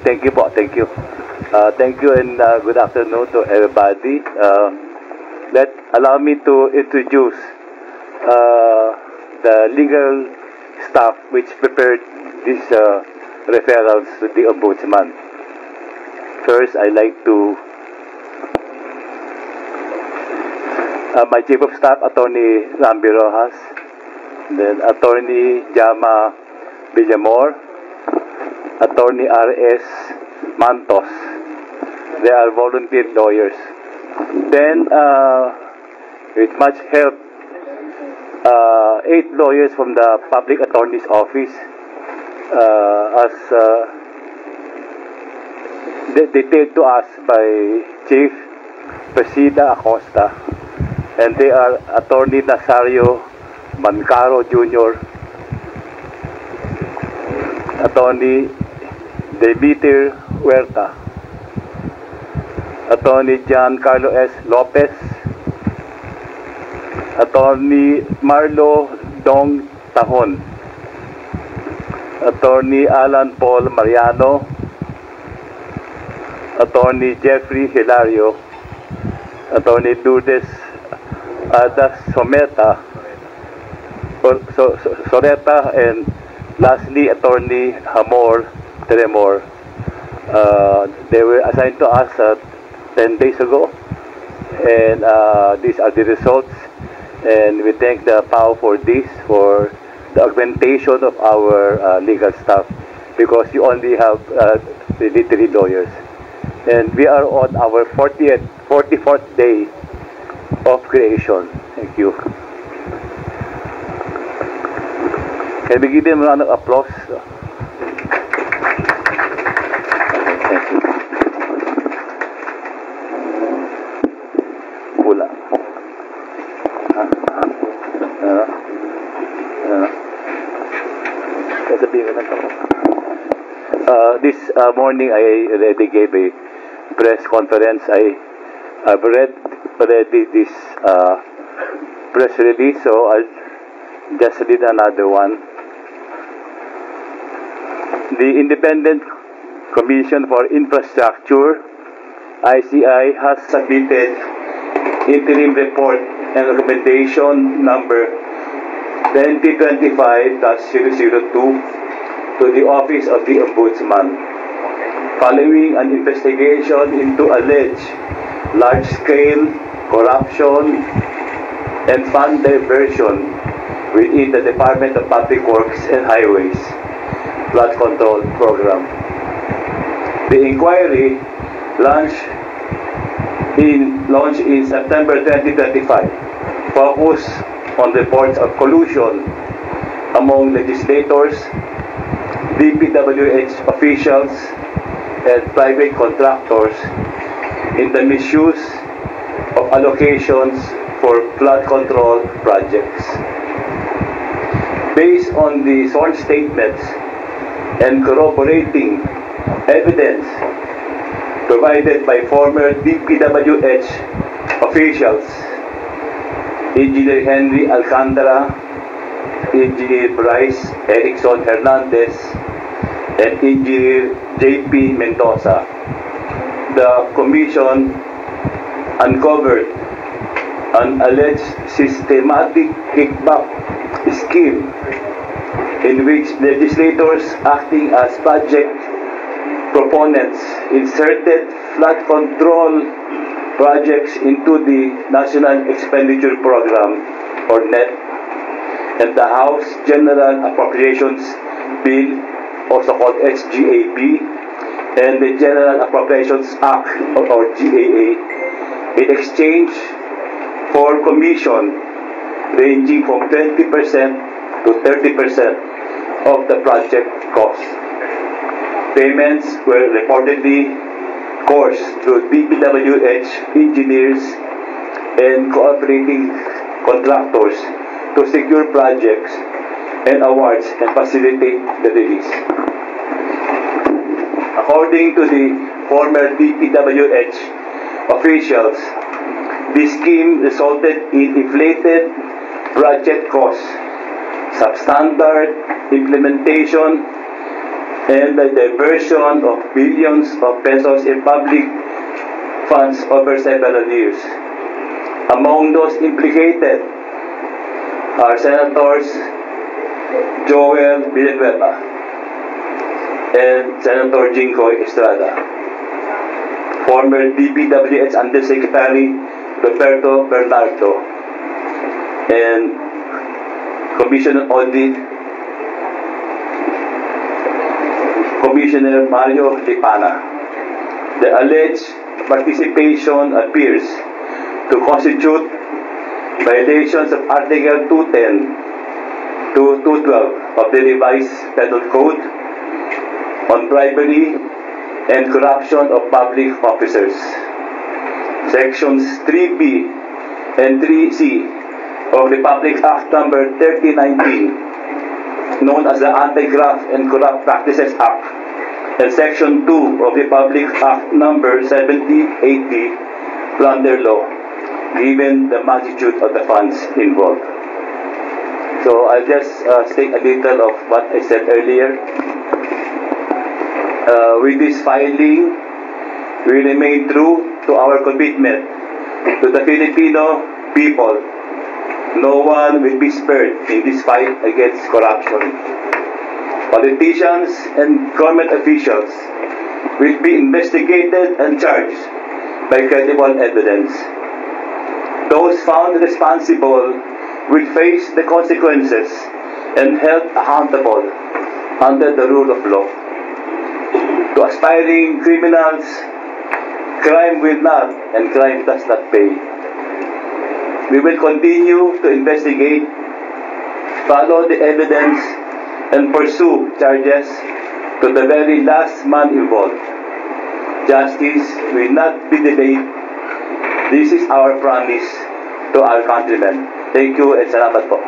Thank you po. Thank you. Thank you and good afternoon to everybody. Allow me to introduce the legal staff which prepared these referrals to the Ombudsman. First, I'd like to my Chief of Staff, Attorney Rambi Rojas, then Attorney Jama Villamor, Attorney R.S. Mantos. They are volunteer lawyers. Then, with much help, 8 lawyers from the Public Attorney's Office, as detailed to us by Chief Presida Acosta, and they are Attorney Nazario Mancaro Jr., Attorney Demeter Huerta, Attorney Giancarlo S. Lopez, Attorney Marlo Dong Tahon, Attorney Alan Paul Mariano, Attorney Jeffrey Hilario, Attorney Lourdes Ada Soreta, and lastly, Attorney Hamor Tremor. They were assigned to us 10 days ago, and these are the results. And we thank the PAO for this, for the augmentation of our legal staff, because you only have the 3 lawyers. And we are on our 44th day of creation. Thank you. Can we give them a round of applause? Thank you. Pula. This morning I already gave a press conference. I've read already this press release, so I'll just read another one. The Independent Commission for Infrastructure, ICI, has submitted interim report and recommendation number 2025-002 to the Office of the Ombudsman, following an investigation into alleged large-scale corruption and fund diversion within the Department of Public Works and Highways Flood Control Program. The inquiry launched in September 2025 focused on reports of collusion among legislators, DPWH officials, and private contractors in the misuse of allocations for flood control projects. Based on the sworn statements and corroborating evidence provided by former DPWH officials, Engineer Henry Alcantara, Engineer Bryce Erickson Hernandez, and Engineer J.P. Mendoza, the Commission uncovered an alleged systematic kickback scheme in which legislators acting as project proponents inserted flood control projects into the National Expenditure Program, or NEP, and the House General Appropriations Bill, also called SGAB, and the General Appropriations Act, or GAA, in exchange for commission ranging from 20% to 30% of the project cost. Payments were reportedly coursed through DPWH engineers and cooperating contractors to secure projects and awards and facilitate the release. According to the former DPWH officials, this scheme resulted in inflated project costs, substandard implementation, and the diversion of billions of pesos in public funds over several years. Among those implicated are Senators Joel Villanueva and Senator Jinggoy Estrada, former DPWH Undersecretary Roberto Bernardo, and Commissioner Audit Commissioner Mario Lipana. The alleged participation appears to constitute violations of Article 210 to 212 of the revised Penal Code on bribery and corruption of public officers. Sections 3B and 3C of the Public Act number 3019, known as the Anti-Graft and Corrupt Practices Act, and Section 2 of the Public Act number 7080, Plunder Law, given the magnitude of the funds involved. So I'll just state a little of what I said earlier. With this filing, we remain true to our commitment to the Filipino people. No one will be spared in this fight against corruption. Politicians and government officials will be investigated and charged by credible evidence. Those found responsible will face the consequences and held accountable under the rule of law. To aspiring criminals, crime will not and crime does not pay. We will continue to investigate, follow the evidence, and pursue charges to the very last man involved. Justice will not be delayed. This is our promise to our countrymen. Thank you and salamat po.